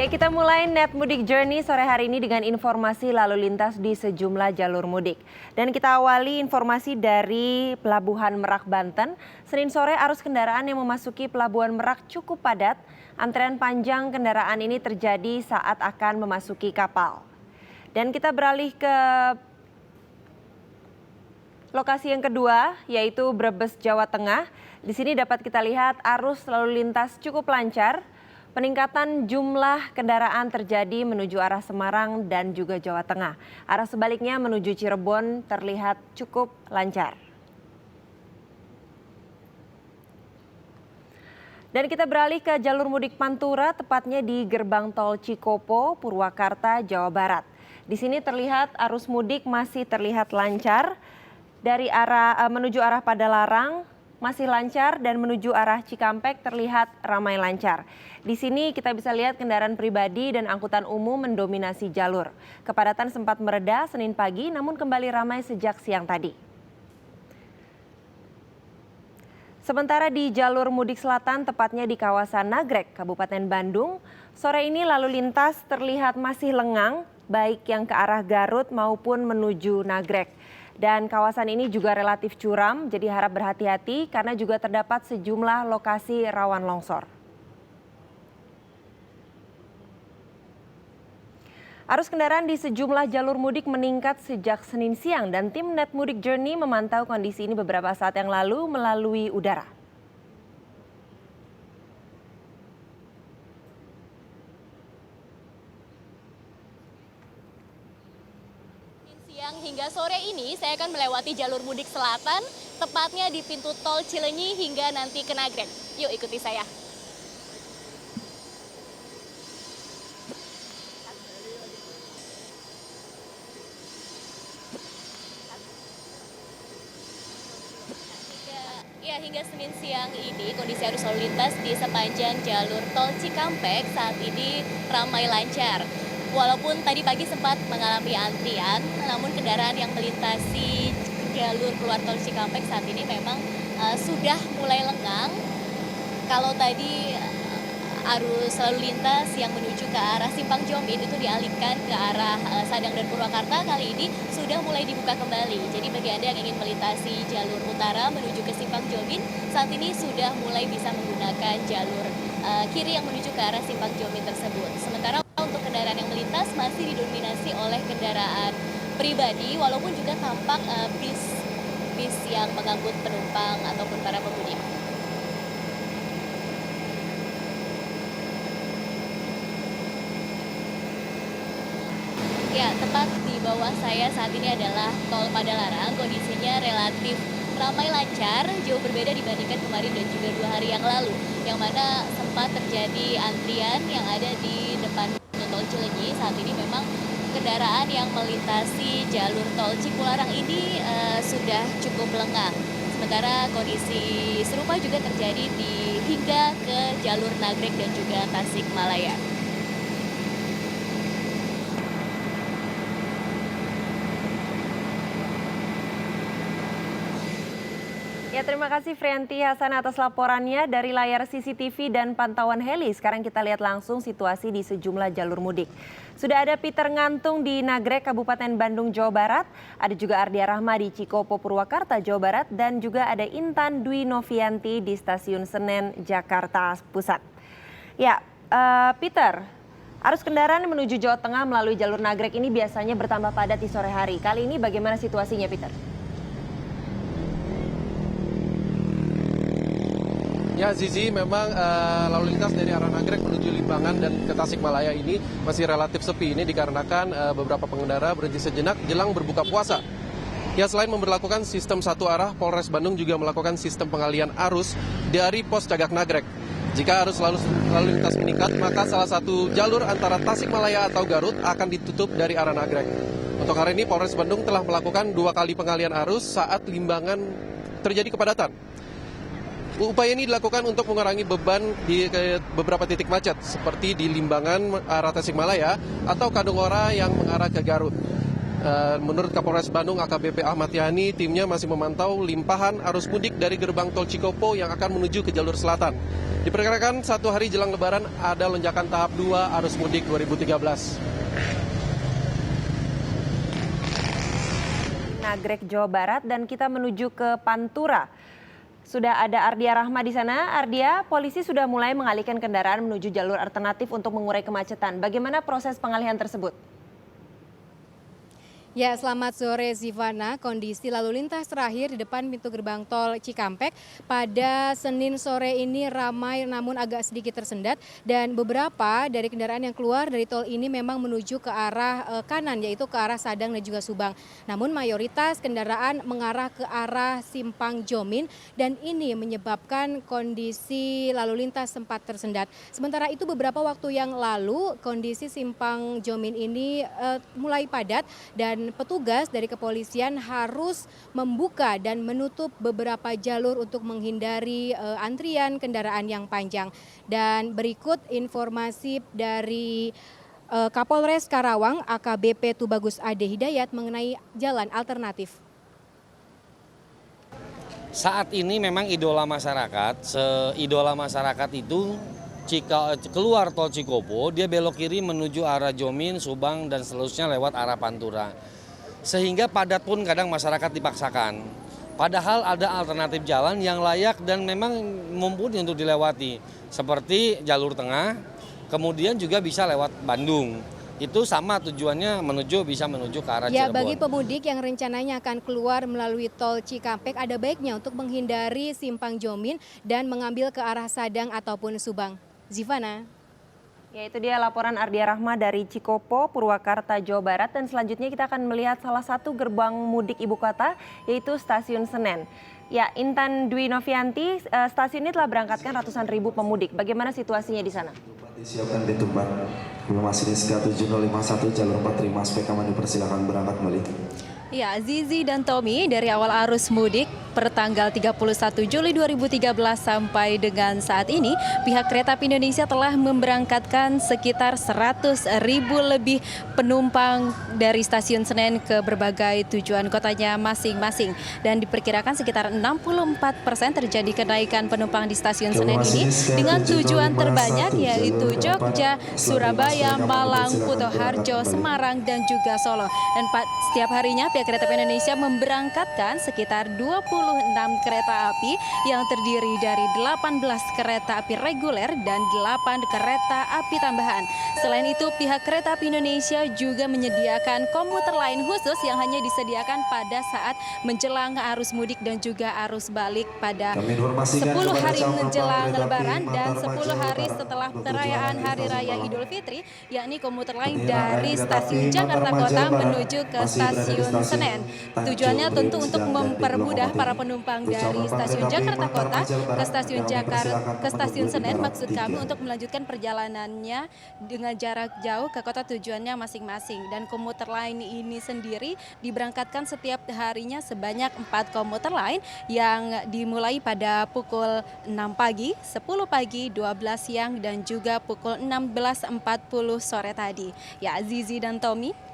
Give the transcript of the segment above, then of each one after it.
Ya, kita mulai Net Mudik Journey sore hari ini dengan informasi lalu lintas di sejumlah jalur mudik. Dan kita awali informasi dari Pelabuhan Merak, Banten. Senin sore arus kendaraan yang memasuki Pelabuhan Merak cukup padat. Antrean panjang kendaraan ini terjadi saat akan memasuki kapal. Dan kita beralih ke lokasi yang kedua, yaitu Brebes, Jawa Tengah. Di sini dapat kita lihat arus lalu lintas cukup lancar. Peningkatan jumlah kendaraan terjadi menuju arah Semarang dan juga Jawa Tengah. Arah sebaliknya menuju Cirebon terlihat cukup lancar. Dan kita beralih ke jalur mudik Pantura, tepatnya di Gerbang Tol Cikopo, Purwakarta, Jawa Barat. Di sini terlihat arus mudik masih terlihat lancar. Dari menuju arah Padalarang masih lancar dan menuju arah Cikampek terlihat ramai lancar. Di sini kita bisa lihat kendaraan pribadi dan angkutan umum mendominasi jalur. Kepadatan sempat mereda Senin pagi namun kembali ramai sejak siang tadi. Sementara di jalur mudik selatan tepatnya di kawasan Nagrek, Kabupaten Bandung, sore ini lalu lintas terlihat masih lengang baik yang ke arah Garut maupun menuju Nagrek. Dan kawasan ini juga relatif curam, jadi harap berhati-hati karena juga terdapat sejumlah lokasi rawan longsor. Arus kendaraan di sejumlah jalur mudik meningkat sejak Senin siang dan tim Net Mudik Journey memantau kondisi ini beberapa saat yang lalu melalui udara. Hingga sore ini saya akan melewati jalur mudik selatan, tepatnya di pintu tol Cileunyi hingga nanti ke Nagrek. Yuk ikuti saya. Hingga Senin siang ini kondisi arus lalu lintas di sepanjang jalur tol Cikampek saat ini ramai lancar. Walaupun tadi pagi sempat mengalami antrian, namun kendaraan yang melintasi jalur keluar tol Cikampek saat ini memang sudah mulai lengang. Kalau tadi arus lalu lintas yang menuju ke arah Simpang Jomin itu dialihkan ke arah Sadang dan Purwakarta, kali ini sudah mulai dibuka kembali. Jadi bagi Anda yang ingin melintasi jalur utara menuju ke Simpang Jomin, saat ini sudah mulai bisa menggunakan jalur kiri yang menuju ke arah Simpang Jomin tersebut. Sementara untuk kendaraan yang melintas masih didominasi oleh kendaraan pribadi, walaupun juga tampak bis yang mengangkut penumpang ataupun para pemudik. Ya, tepat di bawah saya saat ini adalah tol Padalarang. Kondisinya relatif ramai lancar, jauh berbeda dibandingkan kemarin dan juga 2 hari yang lalu, yang mana sempat terjadi antrian yang ada di depan tol Cileunyi. Saat ini memang kendaraan yang melintasi jalur tol Cipularang ini sudah cukup lengang. Sementara kondisi serupa juga terjadi hingga ke jalur Nagrek dan juga Tasikmalaya. Ya, terima kasih Frianti Hasan atas laporannya dari layar CCTV dan pantauan heli. Sekarang kita lihat langsung situasi di sejumlah jalur mudik. Sudah ada Peter Ngantung di Nagrek, Kabupaten Bandung, Jawa Barat. Ada juga Ardia Rahma di Cikopo, Purwakarta, Jawa Barat. Dan juga ada Intan Dwi Novianti di Stasiun Senen, Jakarta Pusat. Ya, Peter, arus kendaraan menuju Jawa Tengah melalui jalur Nagrek ini biasanya bertambah padat di sore hari. Kali ini bagaimana situasinya, Peter? Ya Zizi, memang lalu lintas dari arah Nagrek menuju Limbangan dan ke Tasikmalaya ini masih relatif sepi. Ini dikarenakan beberapa pengendara berhenti sejenak jelang berbuka puasa. Ya, selain memberlakukan sistem satu arah, Polres Bandung juga melakukan sistem pengalian arus dari pos Cagak Nagrek. Jika arus lalu lintas meningkat, maka salah satu jalur antara Tasikmalaya atau Garut akan ditutup dari arah Nagrek. Untuk hari ini Polres Bandung telah melakukan 2 kali pengalian arus saat Limbangan terjadi kepadatan. Upaya ini dilakukan untuk mengurangi beban di beberapa titik macet seperti di Limbangan arah Tasikmalaya atau Kadungora yang mengarah ke Garut. Menurut Kapolres Bandung AKBP Ahmad Yani, timnya masih memantau limpahan arus mudik dari gerbang tol Cikopo yang akan menuju ke jalur selatan. Diperkirakan 1 hari jelang Lebaran ada lonjakan tahap 2 arus mudik 2013. Nagrek, Jawa Barat, dan kita menuju ke Pantura. Sudah ada Ardia Rahma di sana. Ardia, polisi sudah mulai mengalihkan kendaraan menuju jalur alternatif untuk mengurai kemacetan. Bagaimana proses pengalihan tersebut? Ya, selamat sore Zivana. Kondisi lalu lintas terakhir di depan pintu gerbang tol Cikampek pada Senin sore ini ramai namun agak sedikit tersendat, dan beberapa dari kendaraan yang keluar dari tol ini memang menuju ke arah kanan, yaitu ke arah Sadang dan juga Subang. Namun mayoritas kendaraan mengarah ke arah Simpang Jomin, dan ini menyebabkan kondisi lalu lintas sempat tersendat. Sementara itu beberapa waktu yang lalu kondisi Simpang Jomin ini mulai padat, dan petugas dari kepolisian harus membuka dan menutup beberapa jalur untuk menghindari antrian kendaraan yang panjang. Dan berikut informasi dari Kapolres Karawang AKBP Tubagus Ade Hidayat mengenai jalan alternatif. Saat ini memang idola masyarakat itu jika keluar tol Cikopo, dia belok kiri menuju arah Jomin, Subang, dan seterusnya lewat arah Pantura. Sehingga padat pun kadang masyarakat dipaksakan. Padahal ada alternatif jalan yang layak dan memang mumpuni untuk dilewati. Seperti jalur tengah, kemudian juga bisa lewat Bandung. Itu sama tujuannya bisa menuju ke arah Cirebon. Ya, bagi pemudik yang rencananya akan keluar melalui tol Cikampek, ada baiknya untuk menghindari Simpang Jomin dan mengambil ke arah Sadang ataupun Subang. Zivana. Ya, itu dia laporan Ardia Rahma dari Cikopo, Purwakarta, Jawa Barat. Dan selanjutnya kita akan melihat salah satu gerbang mudik ibu kota, yaitu Stasiun Senen. Ya, Intan Dwi Novianti, stasiun ini telah berangkatkan ratusan ribu pemudik. Bagaimana situasinya di sana? Disiapkan di tempat informasi Niska 7051 jalur 45 SPK dipersilakan berangkat kembali. Ya, Zizi dan Tommy, dari awal arus mudik pertanggal 31 Juli 2013 sampai dengan saat ini, pihak Kereta Api Indonesia telah memberangkatkan sekitar 100.000 lebih penumpang dari stasiun Senen ke berbagai tujuan kotanya masing-masing. Dan diperkirakan sekitar 64% terjadi kenaikan penumpang di stasiun Senen ini dengan tujuan terbanyak yaitu Jogja, Surabaya, Malang, Kutoharjo, Semarang, dan juga Solo. Dan setiap harinya pihak Kereta Api Indonesia memberangkatkan sekitar 26 kereta api yang terdiri dari 18 kereta api reguler dan 8 kereta api tambahan. Selain itu, pihak Kereta Api Indonesia juga menyediakan komuter lain khusus yang hanya disediakan pada saat menjelang arus mudik dan juga arus balik pada 10 hari menjelang Lebaran dan 10 hari setelah perayaan Hari Raya Idul Fitri, yakni komuter lain dari stasiun Jakarta Kota menuju ke stasiun Senen. Tujuannya tentu untuk mempermudah para penumpang dari stasiun Jakarta Kota ke stasiun Senen, maksud kami, untuk melanjutkan perjalanannya dengan jarak jauh ke kota tujuannya masing-masing. Dan komuter lain ini sendiri diberangkatkan setiap harinya sebanyak 4 komuter lain yang dimulai pada pukul 6 pagi, 10 pagi, 12 siang, dan juga pukul 16.40 sore tadi. Ya, Zizi dan Tommy.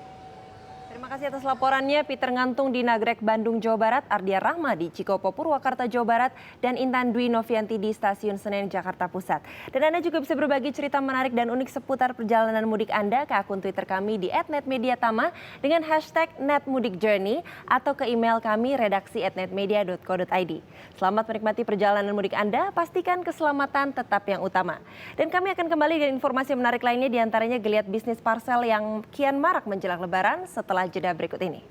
Terima kasih atas laporannya, Peter Ngantung di Nagrek, Bandung, Jawa Barat, Ardia Rahma di Cikopo, Purwakarta, Jawa Barat, dan Intan Dwi Novianti di Stasiun Senen, Jakarta Pusat. Dan Anda juga bisa berbagi cerita menarik dan unik seputar perjalanan mudik Anda ke akun Twitter kami di @netmediatama dengan hashtag #netmudikjourney atau ke email kami redaksi@netmedia.co.id. Selamat menikmati perjalanan mudik Anda, pastikan keselamatan tetap yang utama. Dan kami akan kembali dengan informasi menarik lainnya, diantaranya geliat bisnis parcel yang kian marak menjelang Lebaran setelah jeda berikut ini.